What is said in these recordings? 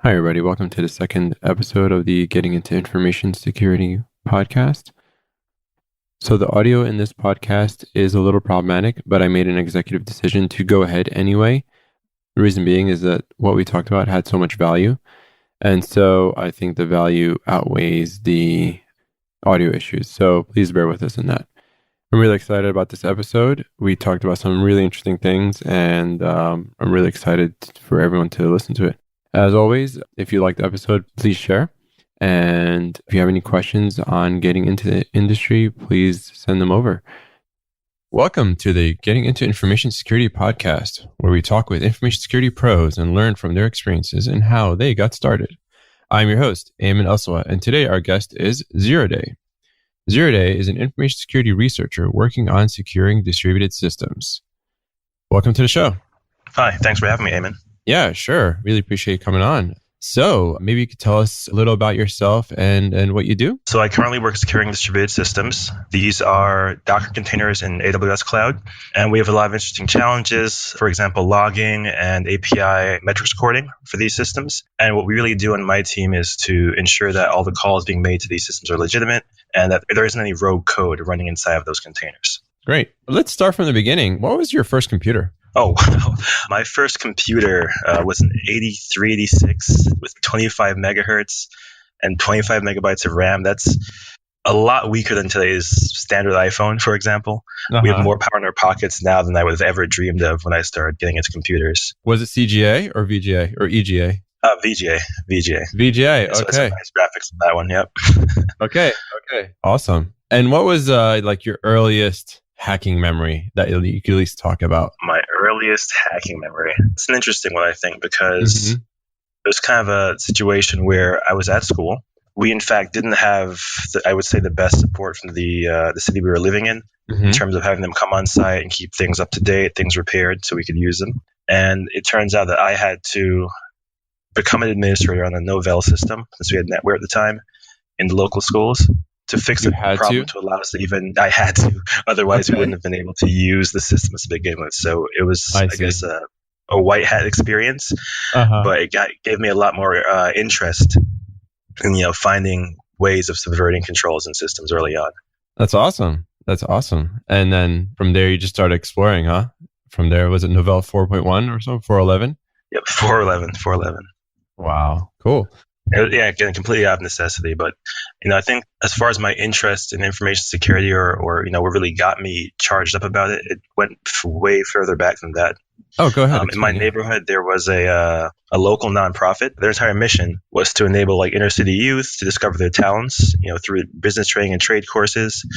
Hi, everybody. Welcome to the second episode of the Getting into Information Security podcast. So the audio in this podcast is a little problematic, but I made an executive decision to go ahead anyway. The reason being is that what we talked about had so much value. And so I think the value outweighs the audio issues. So please bear with us in that. I'm really excited about this episode. We talked about some really interesting things, and I'm really excited for everyone to listen to it. As always, if you liked the episode, please share. And if you have any questions on getting into the industry, please send them over. Welcome to the Getting into Information Security podcast, where we talk with information security pros and learn from their experiences and how they got started. I'm your host, Ayman Elswa, and today our guest is Zero Day. Zero Day is an information security researcher working on securing distributed systems. Welcome to the show. Hi, thanks for having me, Ayman. Yeah, sure. Really appreciate you coming on. So maybe you could tell us a little about yourself and what you do. So I currently work securing distributed systems. These are Docker containers in AWS Cloud. And we have a lot of interesting challenges, for example, logging and API metrics recording for these systems. And what we really do on my team is to ensure that all the calls being made to these systems are legitimate and that there isn't any rogue code running inside of those containers. Great. Let's start from the beginning. What was your first computer? Oh, wow. My first computer was an 8386 with 25 megahertz and 25 megabytes of RAM. That's a lot weaker than today's standard iPhone, for example. We have more power in our pockets now than I would have ever dreamed of when I started getting into computers. Was it CGA or VGA or EGA? VGA. VGA, So okay. nice graphics on that one, yep. Okay. Awesome. And what was like your earliest hacking memory that you could at least talk about? My earliest hacking memory. It's an interesting one, I think, because it was kind of a situation where I was at school. We, in fact, didn't have, I would say, the best support from the city we were living in terms of having them come on site and keep things up to date, things repaired so we could use them. And it turns out that I had to become an administrator on the Novell system, since we had NetWare at the time, in the local schools. To fix the problem to allow us to even, I had to, otherwise we wouldn't have been able to use the system to begin with. So it was, I guess, a white hat experience, but it gave me a lot more interest in, finding ways of subverting controls in systems early on. That's awesome. And then from there, you just started exploring, huh? From there, was it Novell 4.1 or so, 4.11? Yep, 4.11. Wow, cool. Yeah, again, completely out of necessity. But, I think as far as my interest in information security or what really got me charged up about it, it went way further back than that. Oh, go ahead. In my neighborhood, there was a local nonprofit. Their entire mission was to enable inner city youth to discover their talents, through business training and trade courses.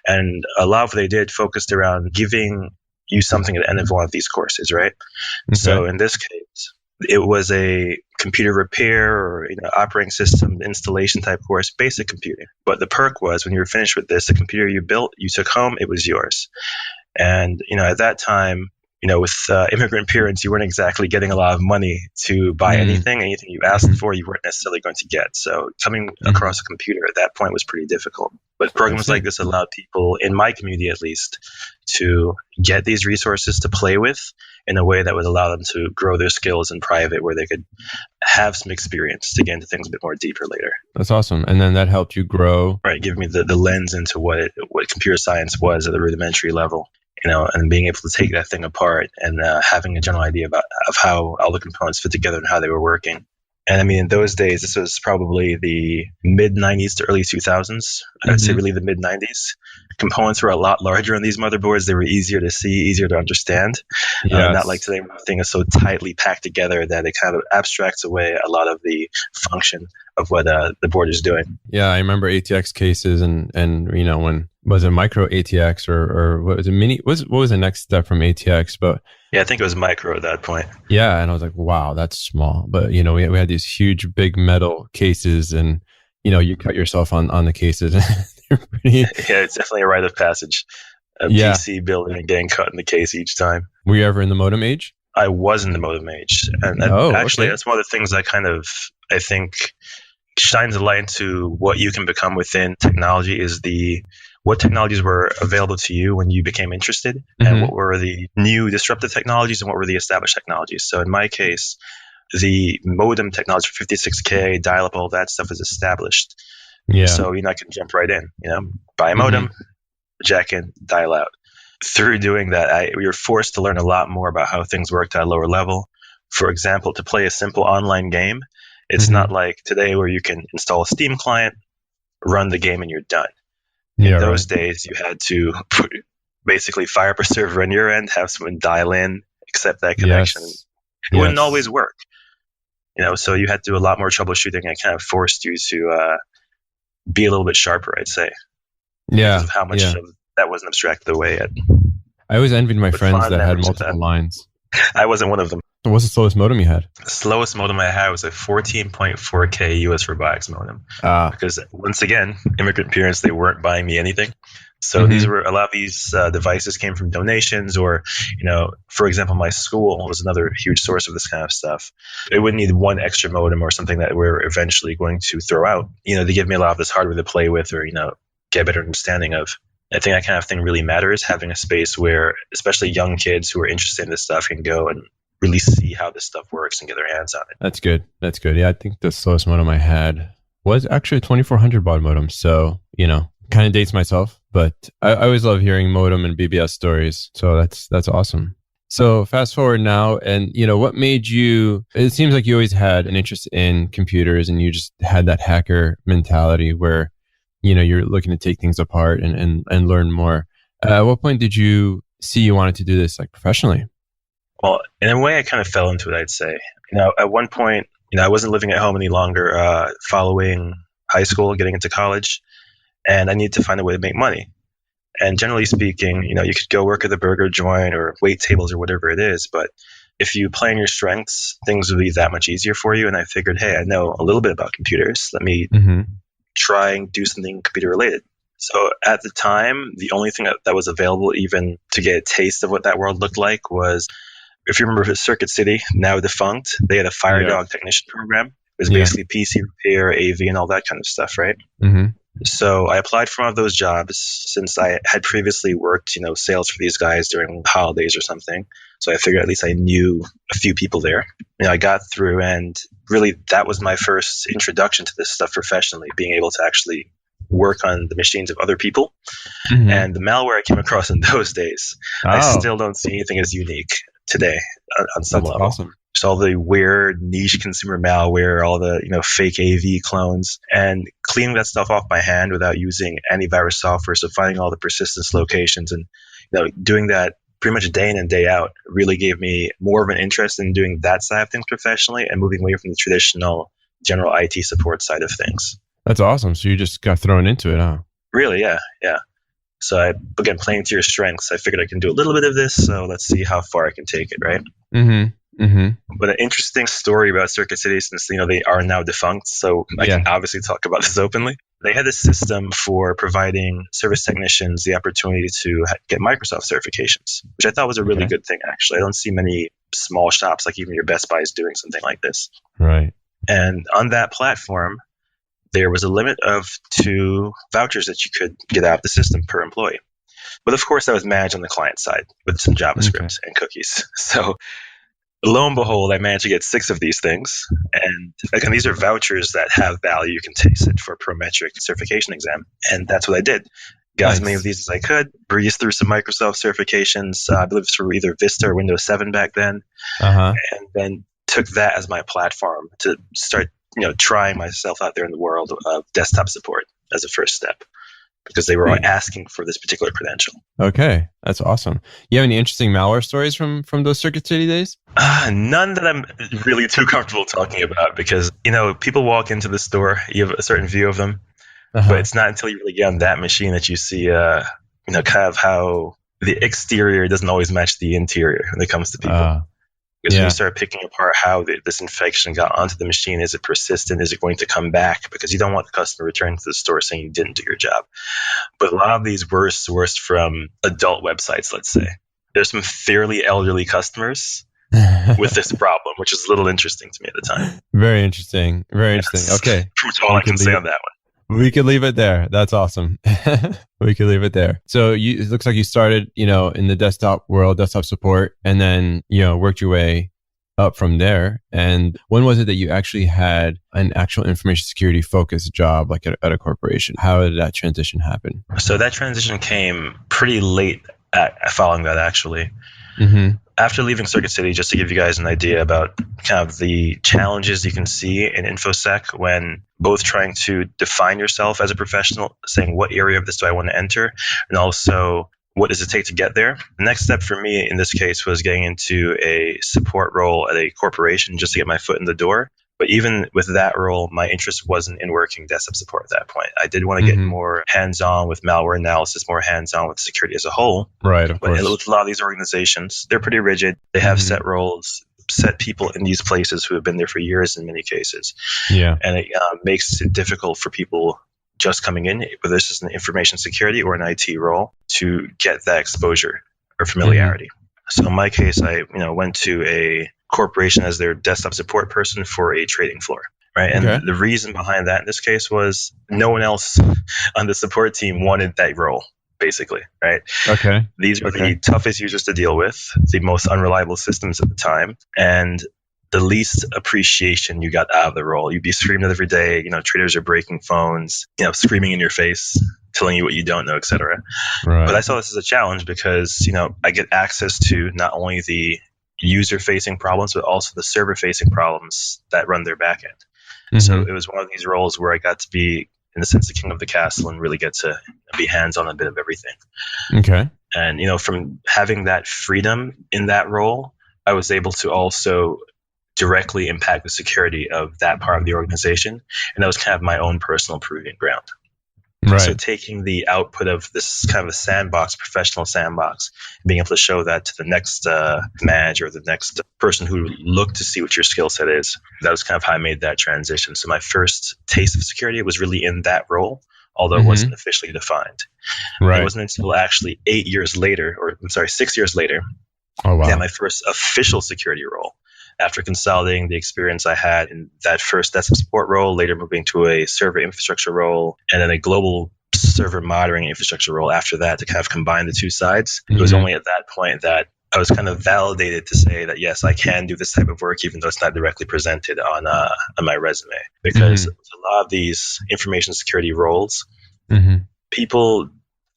And a lot of what they did focused around giving you something at the end of one of these courses, right? Okay. So in this case, it was a computer repair or operating system installation type course, basic computing. But the perk was when you were finished with this, the computer you built, you took home, it was yours. And at that time, with immigrant parents, you weren't exactly getting a lot of money to buy anything you asked for, you weren't necessarily going to get. So coming across a computer at that point was pretty difficult. But programs like this allowed people, in my community at least, to get these resources to play with in a way that would allow them to grow their skills in private, where they could have some experience to get into things a bit more deeper later. That's awesome. And then that helped you grow. Right, give me the lens into what computer science was at the rudimentary level. And being able to take that thing apart and having a general idea of how all the components fit together and how they were working. And in those days, this was probably the mid-90s to early 2000s. I'd say really the mid-90s. Components were a lot larger on these motherboards. They were easier to see, easier to understand. Yes. Not like today, where everything is so tightly packed together that it kind of abstracts away a lot of the function of what the board is doing. Yeah, I remember ATX cases and when was it micro ATX or what was it mini? What was the next step from ATX? But yeah, I think it was micro at that point. Yeah, and I was like, wow, that's small. But we had these huge big metal cases, and you cut yourself on the cases. They're pretty... Yeah, it's definitely a rite of passage. PC building and getting cut in the case each time. Were you ever in the modem age? I was in the modem age, and actually, that's one of the things that I think shines a light into what you can become within technology is what technologies were available to you when you became interested, and what were the new disruptive technologies and what were the established technologies. So in my case, the modem technology for 56K, dial-up, all that stuff is established. Yeah. So, I can jump right in, buy a modem, jack in, dial out. Through doing that, we were forced to learn a lot more about how things worked at a lower level. For example, to play a simple online game, it's not like today where you can install a Steam client, run the game, and you're done. In those days, you had to basically fire up a server on your end, have someone dial in, accept that connection. Yes. It wouldn't always work. So you had to do a lot more troubleshooting, and kind of forced you to be a little bit sharper, I'd say. Yeah. Because of how much of that wasn't abstracted away yet. I always envied my friends that had multiple lines. I wasn't one of them. What's the slowest modem you had? The slowest modem I had was a 14.4K US robotics modem. Because once again, immigrant parents, they weren't buying me anything. So a lot of these devices came from donations, or, for example, my school was another huge source of this kind of stuff. It would need one extra modem or something that we're eventually going to throw out, to give me a lot of this hardware to play with, or, get a better understanding of. I think that kind of thing really matters, having a space where especially young kids who are interested in this stuff can go and really see how this stuff works and get their hands on it. That's good. Yeah, I think the slowest modem I had was actually a 2400 baud modem. So, kind of dates myself, but I always love hearing modem and BBS stories. So that's awesome. So fast forward now, and what made you, it seems like you always had an interest in computers, and you just had that hacker mentality where, you're looking to take things apart and learn more. At what point did you see you wanted to do this professionally? Well, in a way, I kind of fell into it, I'd say. At one point, I wasn't living at home any longer following high school, getting into college, and I needed to find a way to make money. And generally speaking, you could go work at the burger joint or wait tables or whatever it is, but if you play on your strengths, things would be that much easier for you. And I figured, hey, I know a little bit about computers. Let me try and do something computer related. So at the time, the only thing that was available even to get a taste of what that world looked like was, if you remember Circuit City, now defunct, they had a Firedog technician program. It was basically PC repair, AV, and all that kind of stuff, right? So I applied for one of those jobs since I had previously worked, sales for these guys during holidays or something. So I figured at least I knew a few people there. I got through, and really that was my first introduction to this stuff professionally, being able to actually work on the machines of other people. And the malware I came across in those days, I still don't see anything as unique today on some level. Awesome. So all the weird niche consumer malware, all the fake AV clones, and cleaning that stuff off by hand without using antivirus software. So finding all the persistence locations and doing that pretty much day in and day out really gave me more of an interest in doing that side of things professionally and moving away from the traditional general IT support side of things. That's awesome. So you just got thrown into it, huh? Really, yeah. So again, playing to your strengths, I figured I can do a little bit of this, so let's see how far I can take it, right? But an interesting story about Circuit City, since they are now defunct, so I can obviously talk about this openly. They had a system for providing service technicians the opportunity to get Microsoft certifications, which I thought was a really good thing, actually. I don't see many small shops, like even your Best Buy, is doing something like this. Right. And on that platform, there was a limit of 2 vouchers that you could get out of the system per employee. But of course, that was managed on the client side with some JavaScript and cookies. So lo and behold, I managed to get 6 of these things. And again, these are vouchers that have value. You can taste it for a Prometric certification exam. And that's what I did. Got as many of these as I could, breezed through some Microsoft certifications. I believe it's for either Vista or Windows 7 back then. And then took that as my platform to start trying myself out there in the world of desktop support as a first step, because they were asking for this particular credential. Okay, that's awesome. You have any interesting malware stories from those Circuit City days? None that I'm really too comfortable talking about, because people walk into the store, you have a certain view of them, but it's not until you really get on that machine that you see, kind of how the exterior doesn't always match the interior when it comes to people. Because when you start picking apart how this infection got onto the machine, is it persistent? Is it going to come back? Because you don't want the customer returning to the store saying you didn't do your job. But a lot of these were sourced from adult websites, let's say. There's some fairly elderly customers with this problem, which is a little interesting to me at the time. Very interesting. Okay. That's all I can say on that one. We could leave it there. That's awesome. We could leave it there. So it looks like you started, in the desktop world, desktop support, and then, worked your way up from there. And when was it that you actually had an actual information security focused job, like at a corporation? How did that transition happen? So that transition came pretty late following that, actually. Mm-hmm. After leaving Circuit City, just to give you guys an idea about kind of the challenges you can see in InfoSec when both trying to define yourself as a professional, saying what area of this do I want to enter, and also what does it take to get there. The next step for me in this case was getting into a support role at a corporation just to get my foot in the door. But even with that role, my interest wasn't in working desktop support at that point. I did want to get more hands-on with malware analysis, more hands-on with security as a whole. Right, of course. But with a lot of these organizations, they're pretty rigid. They have set roles, set people in these places who have been there for years in many cases. Yeah. And it makes it difficult for people just coming in, whether this is an information security or an IT role, to get that exposure or familiarity. So in my case, I went to a corporation as their desktop support person for a trading floor, right? And the reason behind that in this case was no one else on the support team wanted that role, basically, right? Okay. These were the toughest users to deal with, the most unreliable systems at the time, and the least appreciation you got out of the role. You'd be screaming at every day, traders are breaking phones, screaming in your face, telling you what you don't know, et cetera. Right. But I saw this as a challenge because, I get access to not only the user-facing problems, but also the server-facing problems that run their backend. So it was one of these roles where I got to be, in a sense, the king of the castle and really get to be hands-on a bit of everything. Okay. And, from having that freedom in that role, I was able to also directly impact the security of that part of the organization. And that was kind of my own personal proving ground. Right. So taking the output of this kind of a sandbox, professional sandbox, being able to show that to the next manager or the next person who looked to see what your skill set is, that was kind of how I made that transition. So my first taste of security was really in that role, although it wasn't officially defined. Right. It wasn't until actually 6 years later, Oh, wow. I had my first official security role. After consolidating the experience I had in that first desktop support role, later moving to a server infrastructure role, and then a global server monitoring infrastructure role after that to kind of combine the two sides, it was only at that point that I was kind of validated to say that, yes, I can do this type of work, even though it's not directly presented on my resume. Because a lot of these information security roles, people,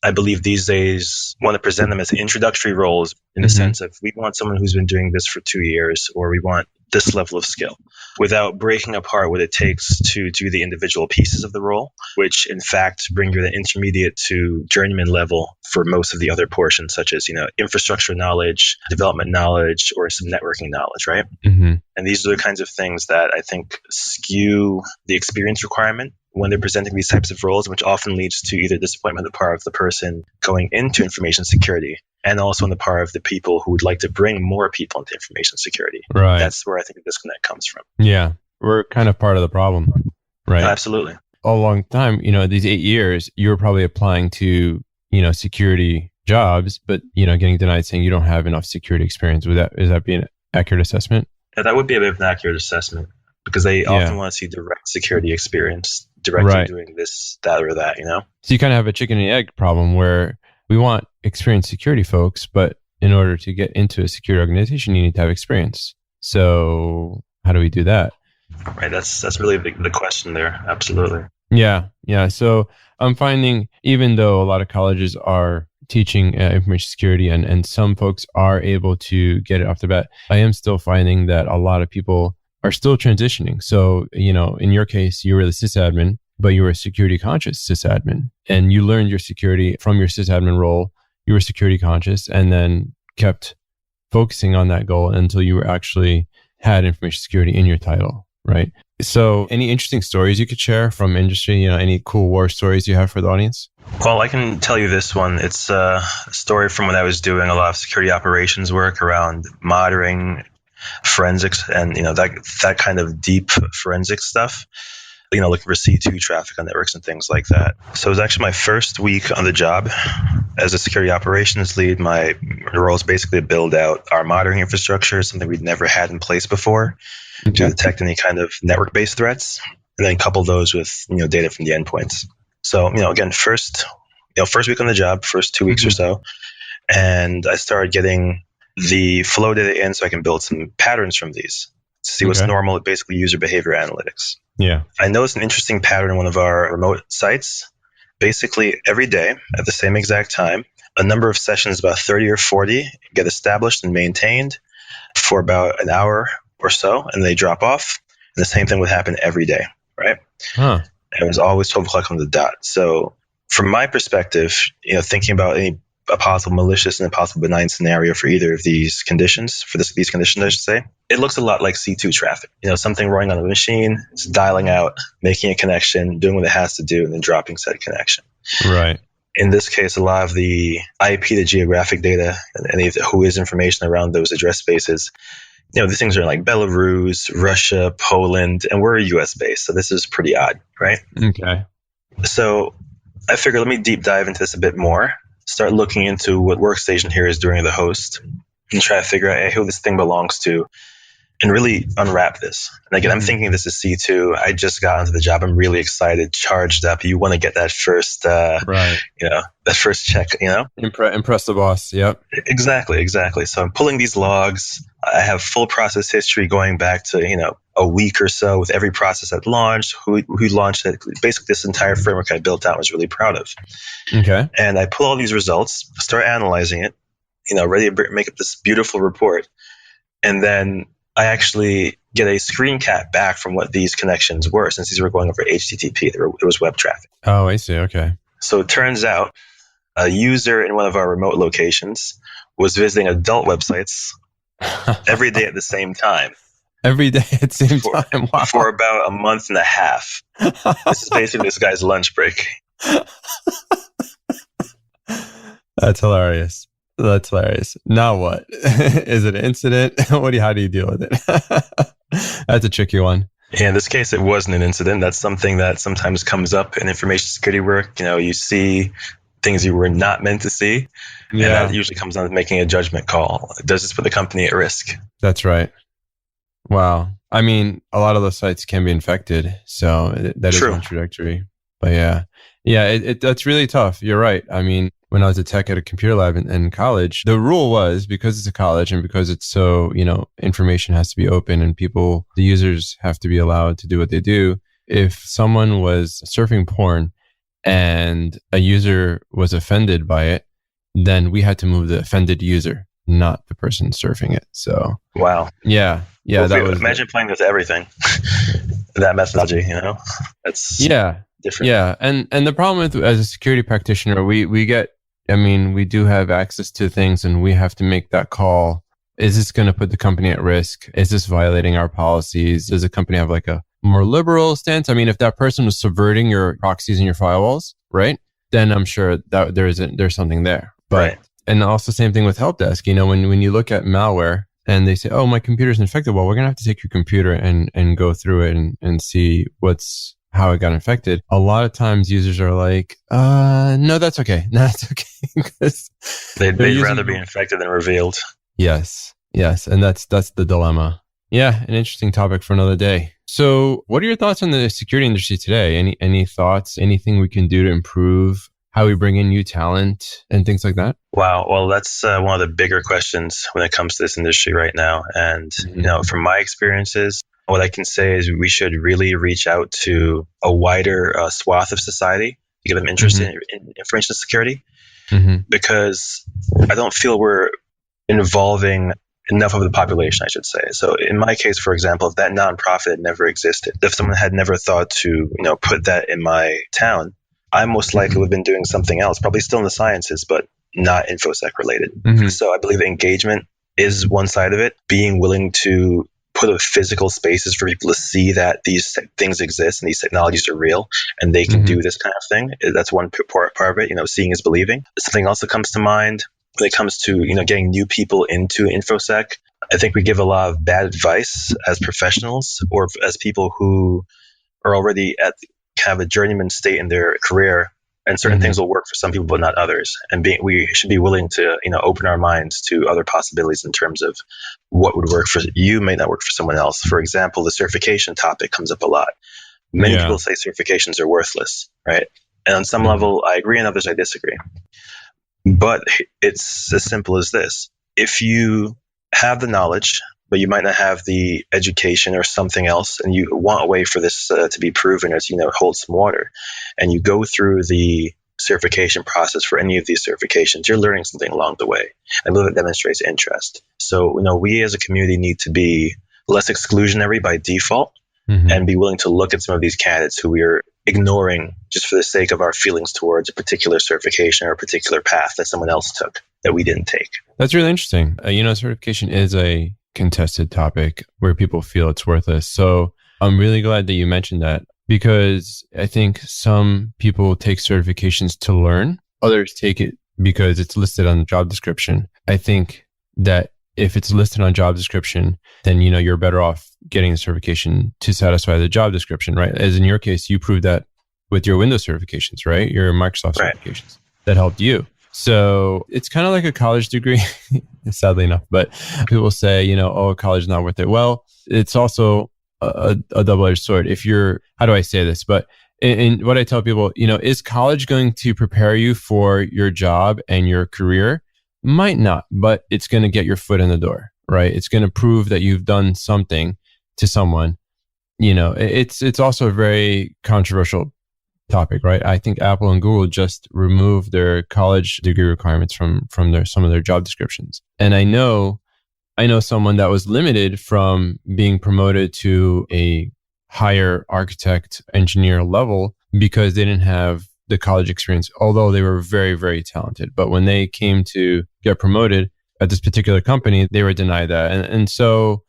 I believe these days, want to present them as introductory roles in the sense of we want someone who's been doing this for 2 years, or we want this level of skill, without breaking apart what it takes to do the individual pieces of the role, which in fact bring you the intermediate to journeyman level for most of the other portions, such as, infrastructure knowledge, development knowledge, or some networking knowledge, right? And these are the kinds of things that I think skew the experience requirement when they're presenting these types of roles, which often leads to either disappointment on the part of the person going into information security and also on the part of the people who would like to bring more people into information security. Right. That's where I think the disconnect comes from. Yeah. We're kind of part of the problem, right? Absolutely. A long time, these 8 years, you were probably applying to, security jobs, but, getting denied saying you don't have enough security experience. Is that be an accurate assessment? Yeah, that would be a bit of an accurate assessment because they often want to see direct security experience, directly doing this, that, or that, So you kind of have a chicken and egg problem where we want experienced security folks, but in order to get into a security organization, you need to have experience. So how do we do that? Right. That's really the question there. Absolutely. Yeah. So I'm finding, even though a lot of colleges are teaching information security and some folks are able to get it off the bat, I am still finding that a lot of people are still transitioning. So, in your case, you were the sysadmin, but you were a security conscious sysadmin, and you learned your security from your sysadmin role. You were security conscious and then kept focusing on that goal until you were actually had information security in your title, right? So any interesting stories you could share from industry, any cool war stories you have for the audience? Well, I can tell you this one. It's a story from when I was doing a lot of security operations work around monitoring, forensics, and that kind of deep forensic stuff. Looking for C2 traffic on networks and things like that. So it was actually my first week on the job as a security operations lead. My role is basically to build out our monitoring infrastructure, something we'd never had in place before, to detect any kind of network-based threats, and then couple those with data from the endpoints. So again, first week on the job, first 2 weeks or so, and I started getting the flow data in so I can build some patterns from these to see what's normal, basically user behavior analytics. Yeah. I noticed an interesting pattern in one of our remote sites. Basically, every day at the same exact time, a number of sessions, about 30 or 40, get established and maintained for about an hour or so, and they drop off. And the same thing would happen every day, right? Huh. And it was always 12 o'clock on the dot. So from my perspective, thinking about a possible malicious and a possible benign scenario for either of these conditions, these conditions, I should say, it looks a lot like C2 traffic. Something running on a machine, it's dialing out, making a connection, doing what it has to do, and then dropping said connection. Right. In this case, a lot of the IP to geographic data and any of the whois information around those address spaces, these things are like Belarus, Russia, Poland, and we're US based. So this is pretty odd, right? Okay. So I figured let me deep dive into this a bit more, start looking into what workstation here is doing the host, and try to figure out who this thing belongs to, and really unwrap this. And again, I'm thinking this is C2. I just got into the job. I'm really excited, charged up. You want to get that first, right. That first check, Impress the boss. Yep. Exactly. So I'm pulling these logs. I have full process history going back to, a week or so with every process that launched, who launched it. Basically, this entire framework I built out, I was really proud of. Okay. And I pull all these results, start analyzing it, ready to make up this beautiful report. And then I actually get a screen cap back from what these connections were, since these were going over HTTP. It was web traffic. Oh, I see. Okay. So it turns out a user in one of our remote locations was visiting adult websites every day at the same time. Every day at the same time? Wow. For about a month and a half. This is basically this guy's lunch break. That's hilarious. Now what? Is it an incident? How do you deal with it? That's a tricky one. Yeah, in this case, it wasn't an incident. That's something that sometimes comes up in information security work. You see things you were not meant to see. Yeah. And that usually comes down to making a judgment call. Does this put the company at risk? That's right. Wow. I mean, a lot of those sites can be infected. So that is one trajectory. But that's really tough. You're right. I mean, when I was a tech at a computer lab in college, the rule was, because it's a college and because it's so, information has to be open and the users have to be allowed to do what they do. If someone was surfing porn and a user was offended by it, then we had to move the offended user, not the person surfing it. So, wow. Yeah. Well, imagine playing with everything. That methodology, that's different. Yeah. And the problem with, as a security practitioner, we do have access to things and we have to make that call. Is this going to put the company at risk? Is this violating our policies? Does the company have like a more liberal stance? I mean, if that person was subverting your proxies and your firewalls, right? Then I'm sure that there's something there. But, right. And also same thing with help desk. When you look at malware and they say, oh, my computer's infected. Well, we're going to have to take your computer and go through it and see how it got infected. A lot of times users are like, no, that's okay. No, that's okay. Because they'd rather be infected than revealed. Yes. And that's the dilemma. Yeah. An interesting topic for another day. So what are your thoughts on the security industry today? Any thoughts, anything we can do to improve how we bring in new talent and things like that? Wow. Well, that's one of the bigger questions when it comes to this industry right now. And, from my experiences, what I can say is we should really reach out to a wider swath of society to get them interested in information security, because I don't feel we're involving enough of the population, I should say. So in my case, for example, if that nonprofit had never existed, if someone had never thought to, put that in my town, I most likely would have been doing something else, probably still in the sciences, but not InfoSec related. So I believe engagement is one side of it, being willing to put up physical spaces for people to see that these things exist and these technologies are real and they can do this kind of thing. That's one part of it. Seeing is believing. Something else that comes to mind when it comes to, getting new people into InfoSec. I think we give a lot of bad advice as professionals or as people who are already at kind of a journeyman state in their career, and certain things will work for some people but not others. And we should be willing to open our minds to other possibilities in terms of what would work for you may not work for someone else. For example, the certification topic comes up a lot. Many people say certifications are worthless, right? And on some level I agree, and others I disagree. But it's as simple as this. if you have the knowledge, but you might not have the education or something else, and you want a way for this to be proven as, hold some water, and you go through the certification process for any of these certifications, you're learning something along the way. I believe it demonstrates interest. So, we as a community need to be less exclusionary by default, and be willing to look at some of these candidates who we are ignoring just for the sake of our feelings towards a particular certification or a particular path that someone else took that we didn't take. That's really interesting. Certification is a contested topic where people feel it's worthless. So I'm really glad that you mentioned that, because I think some people take certifications to learn. Others take it because it's listed on the job description. I think that if it's listed on job description, then, you're better off getting a certification to satisfy the job description, right? As in your case, you proved that with your Windows certifications, right? Your Microsoft certifications that helped you. So it's kind of like a college degree, sadly enough, but people say, college is not worth it. Well, it's also a double-edged sword. How do I say this? But in what I tell people, is college going to prepare you for your job and your career? Might not, but it's going to get your foot in the door, right? It's going to prove that you've done something to someone. It's also a very controversial topic, right? I think Apple and Google just removed their college degree requirements from some of their job descriptions. And I know someone that was limited from being promoted to a higher architect engineer level because they didn't have the college experience, although they were very, very talented. But when they came to get promoted at this particular company, they were denied that. And so,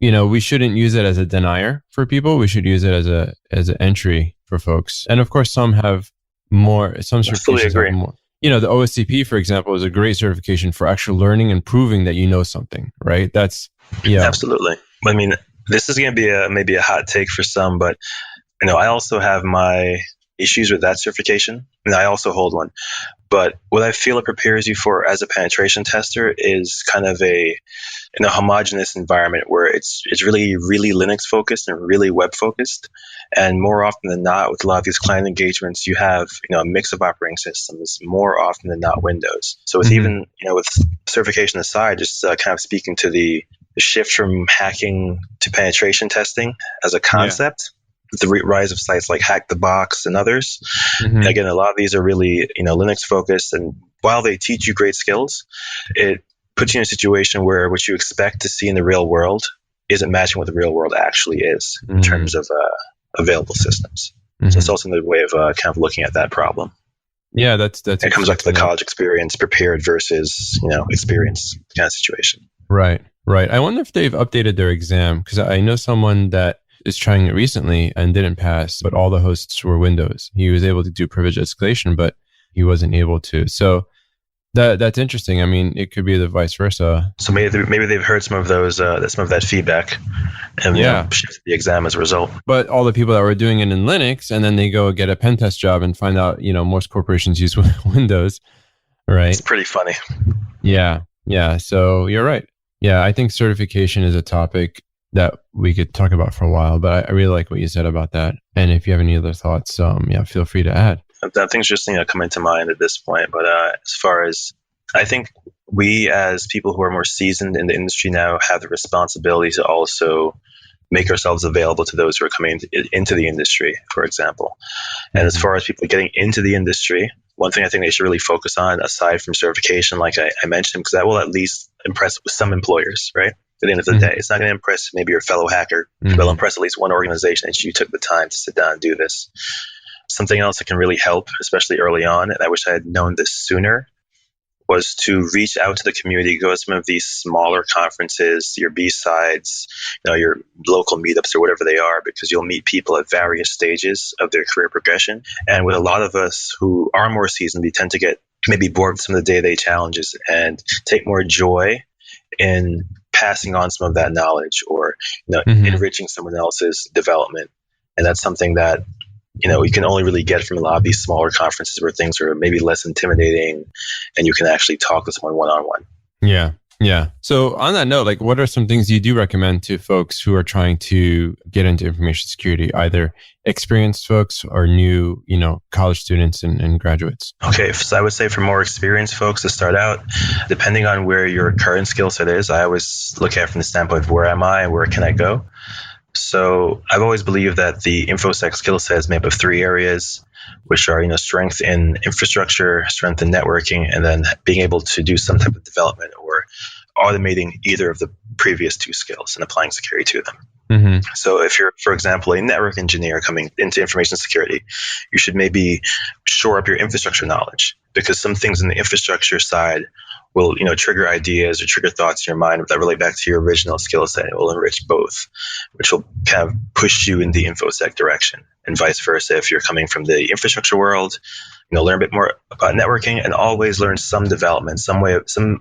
we shouldn't use it as a denier for people. We should use it as an entry for folks. And of course, some have more, some certifications have more. The OSCP, for example, is a great certification for actually learning and proving that you know something, right? That's, Absolutely. I mean, this is going to be maybe a hot take for some, but, I also have my issues with that certification, and I also hold one. But what I feel it prepares you for as a penetration tester is kind of a homogenous environment where it's really, really Linux focused and really web focused. And more often than not, with a lot of these client engagements, you have a mix of operating systems, more often than not Windows. So with even with certification aside, just kind of speaking to the shift from hacking to penetration testing as a concept. With the rise of sites like Hack the Box and others. Again, a lot of these are really, Linux focused. And while they teach you great skills, it puts you in a situation where what you expect to see in the real world isn't matching what the real world actually is in terms of available systems. So it's also another way of kind of looking at that problem. Yeah, that's it comes back to the college experience, prepared versus, experience kind of situation. Right. I wonder if they've updated their exam, because I know someone that is trying it recently and didn't pass, but all the hosts were Windows. He was able to do privilege escalation, but he wasn't able to. So that's interesting. I mean, it could be the vice versa. So maybe they've heard some of that feedback, and shifted the exam as a result. But all the people that were doing it in Linux, and then they go get a pen test job and find out, most corporations use Windows, right? It's pretty funny. Yeah. So you're right. Yeah, I think certification is a topic that we could talk about for a while, but I really like what you said about that. And if you have any other thoughts, feel free to add. Things just coming to mind at this point. But as far as I think we as people who are more seasoned in the industry now have the responsibility to also make ourselves available to those who are coming into the industry, for example. And as far as people getting into the industry, one thing I think they should really focus on, aside from certification, like I mentioned, because that will at least impress some employers, right? At the end of the day, it's not going to impress maybe your fellow hacker, but it'll impress at least one organization that you took the time to sit down and do this. Something else that can really help, especially early on, and I wish I had known this sooner, was to reach out to the community, go to some of these smaller conferences, your B-sides, your local meetups or whatever they are, because you'll meet people at various stages of their career progression. And with a lot of us who are more seasoned, we tend to get maybe bored with some of the day-to-day challenges and take more joy in passing on some of that knowledge or enriching someone else's development. And that's something that you can only really get from a lot of these smaller conferences where things are maybe less intimidating and you can actually talk to someone one-on-one. Yeah. Yeah. So on that note, like what are some things you do recommend to folks who are trying to get into information security, either experienced folks or new, college students and graduates? Okay, so I would say for more experienced folks to start out, depending on where your current skill set is, I always look at it from the standpoint of where am I and where can I go. So I've always believed that the InfoSec skill set is made up of three areas, which are strength in infrastructure, strength in networking, and then being able to do some type of development or automating either of the previous two skills and applying security to them. Mm-hmm. So if you're, for example, a network engineer coming into information security, you should maybe shore up your infrastructure knowledge, because some things in the infrastructure side will trigger ideas or trigger thoughts in your mind that relate back to your original skill set. It will enrich both, which will kind of push you in the InfoSec direction, and vice versa. If you're coming from the infrastructure world, learn a bit more about networking and always learn some development, some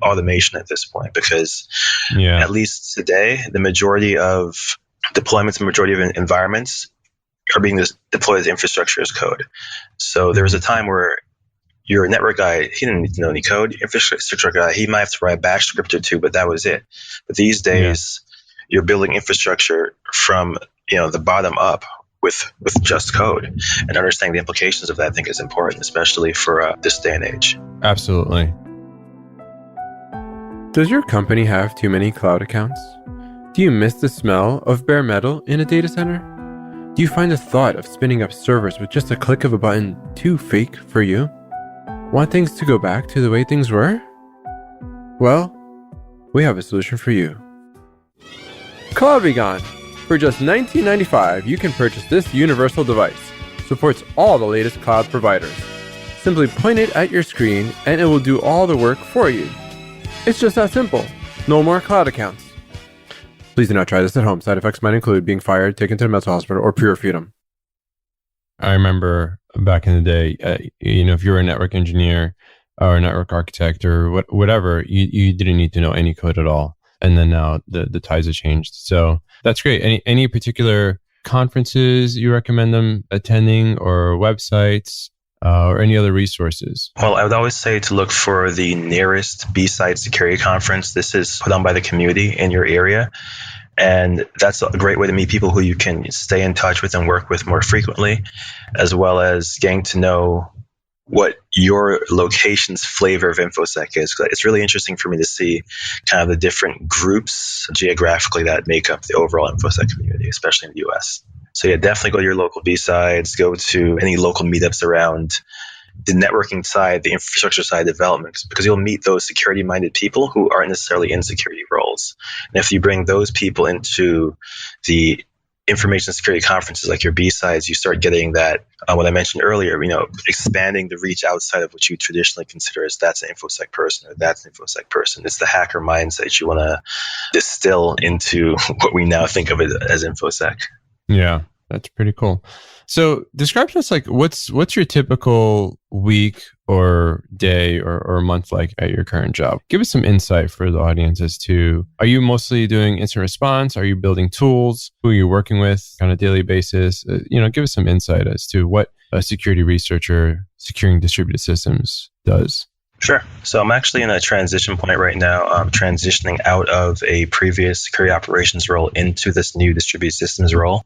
automation at this point, because at least today, the majority of deployments, the majority of environments are being deployed as infrastructure as code. So there was a time where your network guy, he didn't need to know any code. Infrastructure guy, he might have to write a bash script or two, but that was it. But these days, you're building infrastructure from the bottom up with just code, and understanding the implications of that, I think, is important, especially for this day and age. Absolutely. Does your company have too many cloud accounts? Do you miss the smell of bare metal in a data center? Do you find the thought of spinning up servers with just a click of a button too fake for you? Want things to go back to the way things were? Well, we have a solution for you. Cloud Be Gone. For just $19.95, you can purchase this universal device. Supports all the latest cloud providers. Simply point it at your screen and it will do all the work for you. It's just that simple. No more cloud accounts. Please do not try this at home. Side effects might include being fired, taken to the mental hospital, or pure freedom. I remember back in the day, if you were a network engineer or a network architect or whatever, you didn't need to know any code at all. And then now the tides have changed. So that's great. Any particular conferences you recommend them attending, or websites, or any other resources? Well, I would always say to look for the nearest B-side security conference. This is put on by the community in your area. And that's a great way to meet people who you can stay in touch with and work with more frequently, as well as getting to know what your location's flavor of InfoSec is. It's really interesting for me to see kind of the different groups geographically that make up the overall InfoSec community, especially in the US. So yeah, definitely go to your local B-sides, go to any local meetups around the networking side, the infrastructure side development, because you'll meet those security-minded people who aren't necessarily in security roles. And if you bring those people into the information security conferences like your B-sides, you start getting that, what I mentioned earlier, expanding the reach outside of what you traditionally consider as that's an InfoSec person or that's an InfoSec person. It's the hacker mindset you want to distill into what we now think of it as InfoSec. Yeah, that's pretty cool. So describe to us, like, what's your typical week or day or month like at your current job? Give us some insight for the audience as to, are you mostly doing instant response? Are you building tools? Who are you working with on a daily basis? Give us some insight as to what a security researcher securing distributed systems does. Sure. So I'm actually in a transition point right now. I'm transitioning out of a previous security operations role into this new distributed systems role.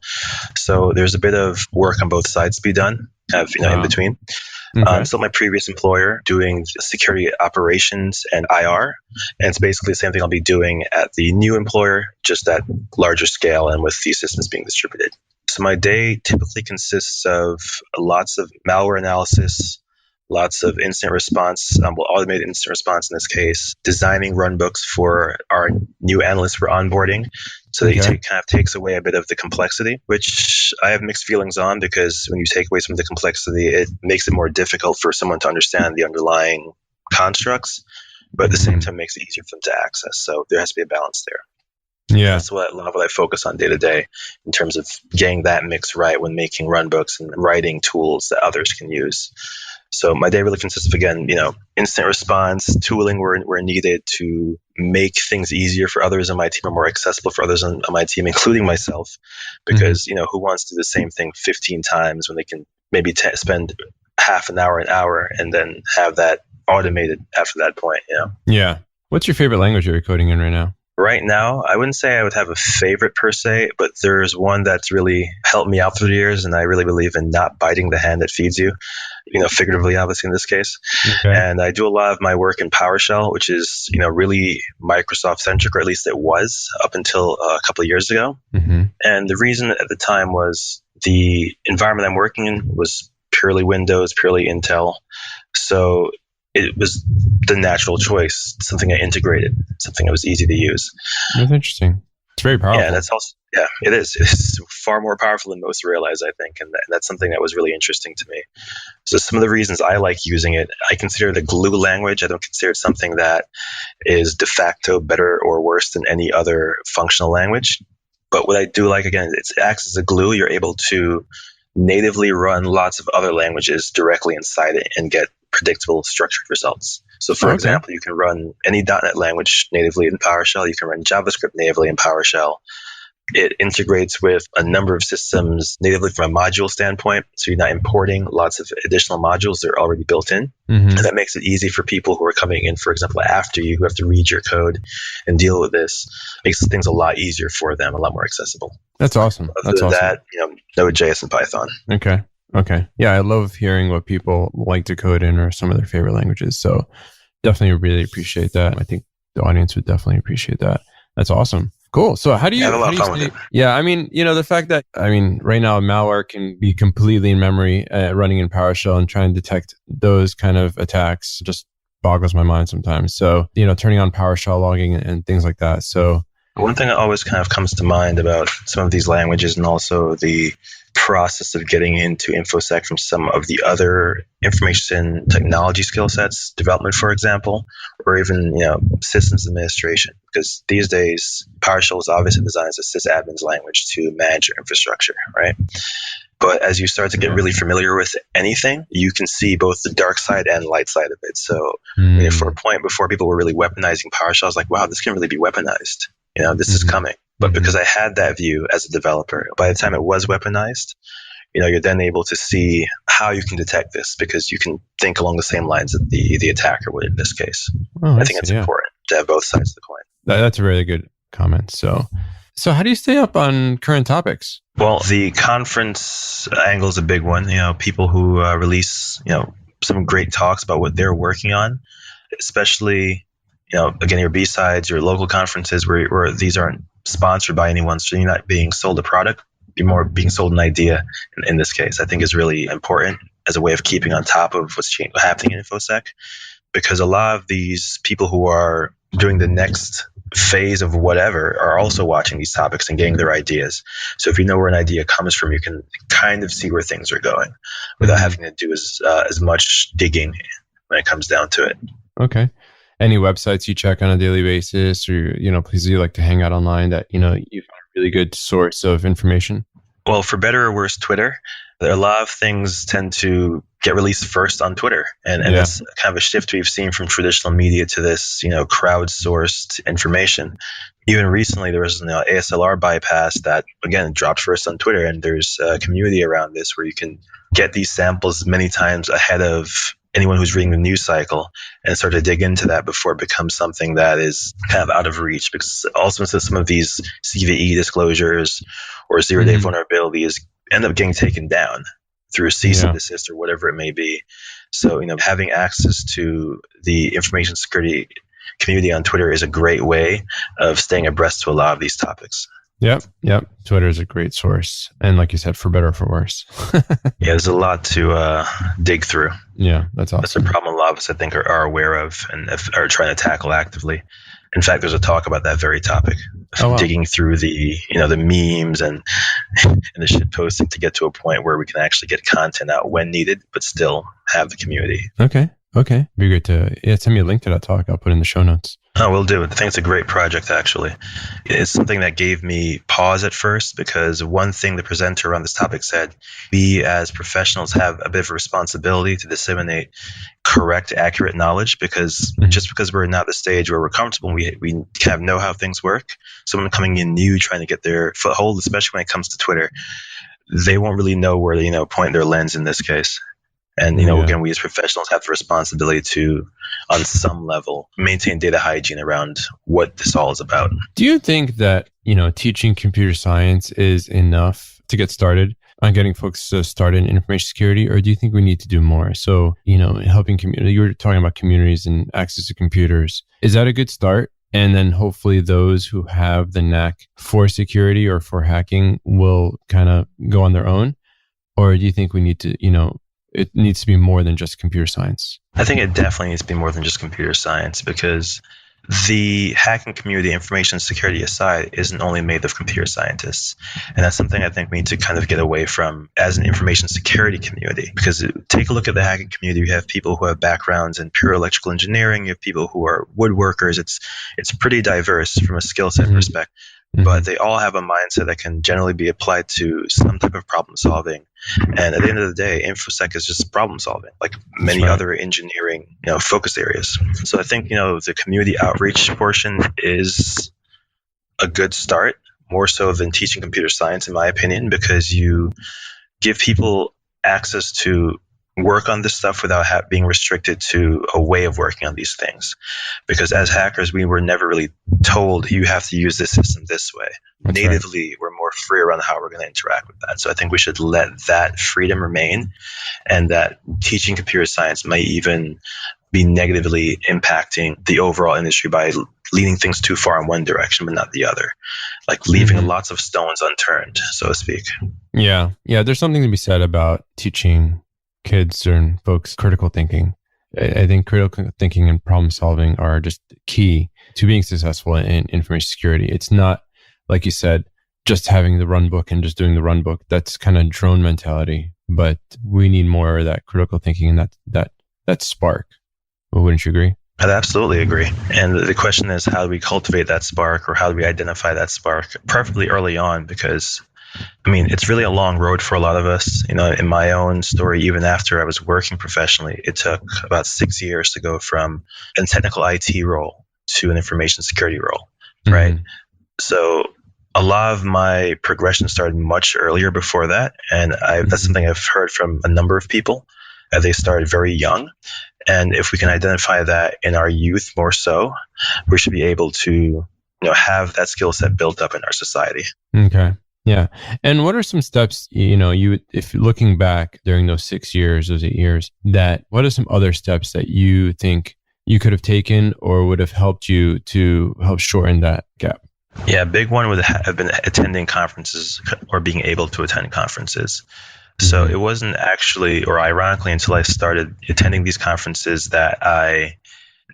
So there's a bit of work on both sides to be done, in between. Okay. Still my previous employer doing security operations and IR. And it's basically the same thing I'll be doing at the new employer, just at larger scale and with these systems being distributed. So my day typically consists of lots of malware analysis, lots of incident response, automated incident response in this case, designing run books for our new analysts for onboarding. So that kind of takes away a bit of the complexity, which I have mixed feelings on, because when you take away some of the complexity, it makes it more difficult for someone to understand the underlying constructs, but at the same time makes it easier for them to access. So there has to be a balance there. Yeah. That's a lot of what I focus on day to day in terms of getting that mix right when making run books and writing tools that others can use. So my day really consists of, again, instant response, tooling where needed to make things easier for others on my team or more accessible for others on my team, including myself, because, who wants to do the same thing 15 times when they can maybe spend half an hour, and then have that automated after that point, Yeah. What's your favorite language that you're coding in right now? Right now, I wouldn't say I would have a favorite per se, but there's one that's really helped me out through the years, and I really believe in not biting the hand that feeds you, figuratively, obviously, in this case. Okay. And I do a lot of my work in PowerShell, which is, really Microsoft-centric, or at least it was up until a couple of years ago. Mm-hmm. And the reason at the time was the environment I'm working in was purely Windows, purely Intel. So it was the natural choice, something I integrated, something that was easy to use. That's interesting. It's very powerful. Yeah, that's also, it is. It's far more powerful than most realize, I think. And that's something that was really interesting to me. So some of the reasons I like using it, I consider it a glue language. I don't consider it something that is de facto better or worse than any other functional language. But what I do like, again, it acts as a glue. You're able to natively run lots of other languages directly inside it and get predictable structured results. So for example, you can run any .NET language natively in PowerShell. You can run JavaScript natively in PowerShell. It integrates with a number of systems natively from a module standpoint. So you're not importing lots of additional modules. They're already built in. Mm-hmm. And that makes it easy for people who are coming in, for example, after you, who have to read your code and deal with this. Makes things a lot easier for them, a lot more accessible. That's awesome. Other than that, Node.js and Python. Okay. Yeah, I love hearing what people like to code in or some of their favorite languages. So definitely really appreciate that. I think the audience would definitely appreciate that. That's awesome. Cool. So how do you... I have a lot of fun with it. Yeah, the fact that, right now malware can be completely in memory running in PowerShell and trying to detect those kind of attacks just boggles my mind sometimes. So, turning on PowerShell logging and things like that. So one thing that always kind of comes to mind about some of these languages and also the process of getting into InfoSec from some of the other information technology skill sets, development, for example, or even, systems administration. Because these days, PowerShell is obviously designed as a sysadmin's language to manage your infrastructure, right? But as you start to get really familiar with anything, you can see both the dark side and light side of it. So for a point before people were really weaponizing PowerShell, I was like, wow, this can really be weaponized. This is coming. But because I had that view as a developer, by the time it was weaponized, you're then able to see how you can detect this because you can think along the same lines that the attacker would in this case. I think it's important to have both sides of the coin. That's a really good comment. So how do you stay up on current topics? Well, the conference angle is a big one. People who release, some great talks about what they're working on, especially, again, your B-sides, your local conferences where these aren't sponsored by anyone, so you're not being sold a product, you're more being sold an idea in this case, I think is really important as a way of keeping on top of what's happening in InfoSec, because a lot of these people who are doing the next phase of whatever are also watching these topics and getting their ideas. So if you know where an idea comes from, you can kind of see where things are going without having to do as much digging when it comes down to it. Okay. Any websites you check on a daily basis or, places you like to hang out online that, you found a really good source of information? Well, for better or worse, Twitter. There are a lot of things tend to get released first on Twitter. And that's kind of a shift we've seen from traditional media to this, crowdsourced information. Even recently, there was an ASLR bypass that, again, dropped first on Twitter. And there's a community around this where you can get these samples many times ahead of anyone who's reading the news cycle and start to dig into that before it becomes something that is kind of out of reach. Because also some of these CVE disclosures or zero-day vulnerabilities end up getting taken down through a cease and desist or whatever it may be. So, having access to the information security community on Twitter is a great way of staying abreast to a lot of these topics. Yep. Twitter is a great source. And like you said, for better or for worse. There's a lot to dig through. Yeah, that's awesome. That's a problem a lot of us, I think, are aware of and are trying to tackle actively. In fact, there's a talk about that very topic, digging through the memes and the shit posting to get to a point where we can actually get content out when needed, but still have the community. Okay. Be great to send me a link to that talk. I'll put in the show notes. Oh, will do. I think it's a great project, actually. It's something that gave me pause at first because one thing the presenter on this topic said, we as professionals have a bit of a responsibility to disseminate correct, accurate knowledge because just because we're not at the stage where we're comfortable, we kind of know how things work. Someone coming in new, trying to get their foothold, especially when it comes to Twitter, they won't really know where to, point their lens in this case. And, Yeah. again, we as professionals have the responsibility to, on some level, maintain data hygiene around what this all is about. Do you think that, teaching computer science is enough to get started on getting folks to start in information security, or do you think we need to do more? So, helping community, you were talking about communities and access to computers. Is that a good start? And then hopefully those who have the knack for security or for hacking will kind of go on their own? Or do you think we need to, it needs to be more than just computer science? I think it definitely needs to be more than just computer science, because the hacking community, information security aside, isn't only made of computer scientists. And that's something I think we need to kind of get away from as an information security community. Because take a look at the hacking community. You have people who have backgrounds in pure electrical engineering. You have people who are woodworkers. It's pretty diverse from a skill set perspective. But they all have a mindset that can generally be applied to some type of problem solving. And at the end of the day, InfoSec is just problem solving, like many other engineering, focus areas. So I think, the community outreach portion is a good start, more so than teaching computer science, in my opinion, because you give people access to work on this stuff without being restricted to a way of working on these things. Because as hackers, we were never really told you have to use this system this way. That's Natively, right. We're more free around how we're going to interact with that. So I think we should let that freedom remain, and that teaching computer science might even be negatively impacting the overall industry by leaning things too far in one direction but not the other, like leaving lots of stones unturned, so to speak. Yeah. There's something to be said about teaching kids and folks critical thinking. I think critical thinking and problem solving are just key to being successful in information security. It's not, like you said, just having the run book and just doing the run book. That's kind of drone mentality, but we need more of that critical thinking and that spark. Well, wouldn't you agree? I absolutely agree. And the question is, how do we cultivate that spark, or how do we identify that spark, preferably early on? Because it's really a long road for a lot of us. In my own story, even after I was working professionally, it took about 6 years to go from a technical IT role to an information security role, right? So a lot of my progression started much earlier before that. And that's something I've heard from a number of people. They started very young. And if we can identify that in our youth more so, we should be able to have that skill set built up in our society. Okay. Yeah. And what are some steps, if looking back during those 6 years, those 8 years, what are some other steps that you think you could have taken or would have helped you to help shorten that gap? Yeah, a big one would have been attending conferences or being able to attend conferences. So it wasn't actually, or ironically, until I started attending these conferences that I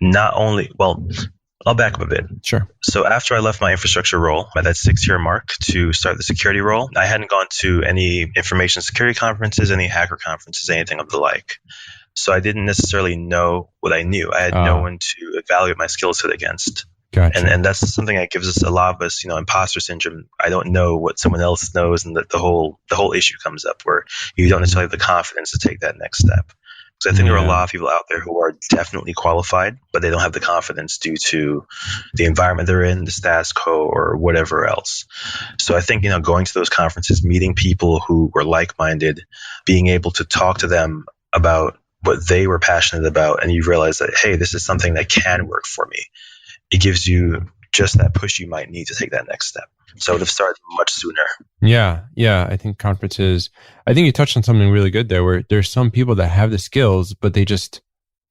not only, I'll back up a bit. Sure. So after I left my infrastructure role at that 6-year mark to start the security role, I hadn't gone to any information security conferences, any hacker conferences, anything of the like. So I didn't necessarily know what I knew. I had no one to evaluate my skill set against. Gotcha. And that's something that gives us, a lot of us, imposter syndrome. I don't know what someone else knows, and the whole issue comes up where you don't necessarily have the confidence to take that next step. Because I think there are a lot of people out there who are definitely qualified, but they don't have the confidence due to the environment they're in, the status quo, or whatever else. So I think, going to those conferences, meeting people who were like-minded, being able to talk to them about what they were passionate about, and you realize that, hey, this is something that can work for me. It gives you just that push you might need to take that next step. So I would have started much sooner. Yeah. I think conferences, I think you touched on something really good there, where there's some people that have the skills, but they just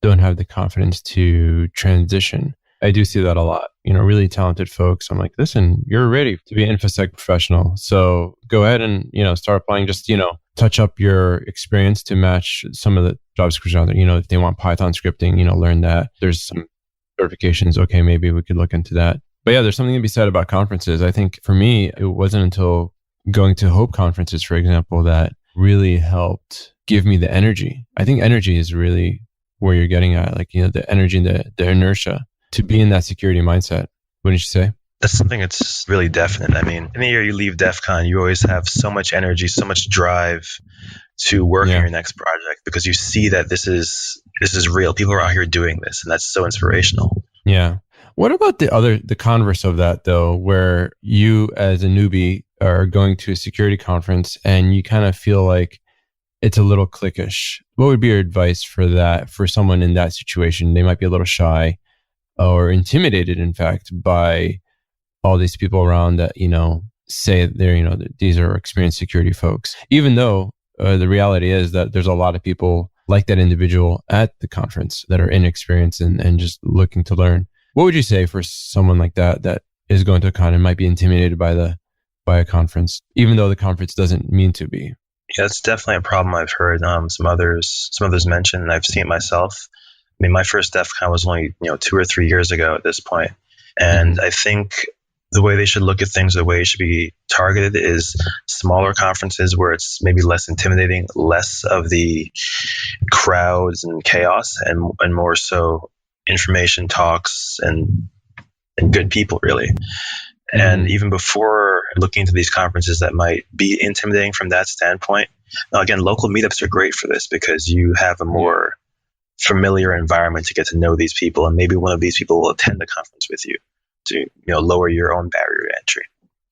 don't have the confidence to transition. I do see that a lot. Really talented folks. I'm like, listen, you're ready to be an InfoSec professional. So go ahead and, start applying, just, touch up your experience to match some of the job descriptions out there. If they want Python scripting, learn that. There's some certifications. Okay, maybe we could look into that. But yeah, there's something to be said about conferences. I think for me, it wasn't until going to Hope conferences, for example, that really helped give me the energy. I think energy is really where you're getting at, like, the energy and the inertia to be in that security mindset. Wouldn't you say? That's something that's really definite. Any year you leave DEF CON, you always have so much energy, so much drive to work on your next project, because you see that this is real. People are out here doing this, and that's so inspirational. Yeah. What about the converse of that, though, where you as a newbie are going to a security conference and you kind of feel like it's a little cliquish. What would be your advice for that, for someone in that situation? They might be a little shy or intimidated, in fact, by all these people around that, say they're, these are experienced security folks, even though the reality is that there's a lot of people like that individual at the conference that are inexperienced and just looking to learn. What would you say for someone like that is going to a con and might be intimidated by a conference, even though the conference doesn't mean to be? Yeah, it's definitely a problem I've heard some others mention, and I've seen it myself. I mean, my first DEF CON was only 2 or 3 years ago at this point, and I think the way they should look at things, the way it should be targeted, is smaller conferences where it's maybe less intimidating, less of the crowds and chaos, and more so information talks and good people, really. And even before looking into these conferences that might be intimidating from that standpoint, again, local meetups are great for this because you have a more familiar environment to get to know these people, and maybe one of these people will attend the conference with you to lower your own barrier to entry.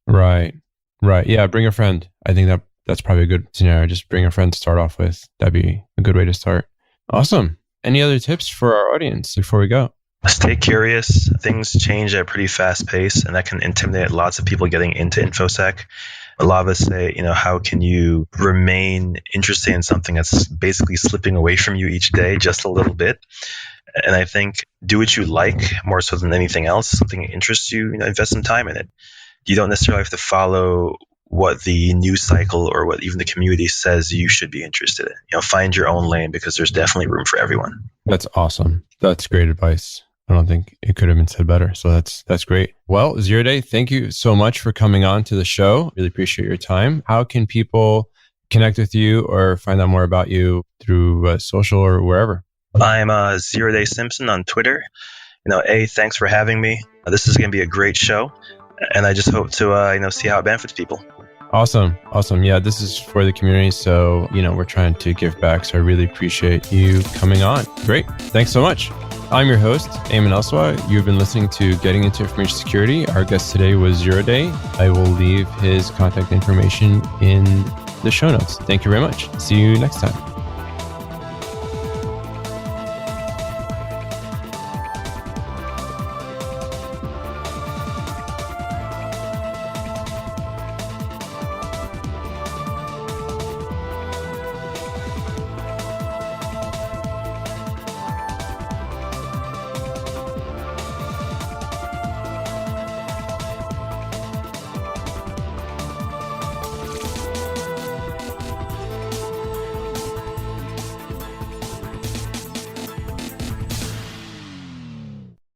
Right. Yeah, bring a friend. I think that's probably a good scenario. Just bring a friend to start off with. That'd be a good way to start. Awesome. Any other tips for our audience before we go? Stay curious. Things change at a pretty fast pace, and that can intimidate lots of people getting into InfoSec. A lot of us say, how can you remain interested in something that's basically slipping away from you each day just a little bit? And I think do what you like more so than anything else. Something that interests you, invest some time in it. You don't necessarily have to follow what the news cycle or what even the community says you should be interested in. Find your own lane because there's definitely room for everyone. That's awesome. That's great advice. I don't think it could have been said better. So that's great. Well, Zero Day, thank you so much for coming on to the show. Really appreciate your time. How can people connect with you or find out more about you through social or wherever? I'm 0 Day Simpson on Twitter. Thanks for having me. This is going to be a great show, and I just hope to see how it benefits people. Awesome. Yeah, this is for the community, so we're trying to give back. So I really appreciate you coming on. Great. Thanks so much. I'm your host, Ayman Elswa. You've been listening to Getting Into Information Security. Our guest today was 0 Day. I will leave his contact information in the show notes. Thank you very much. See you next time.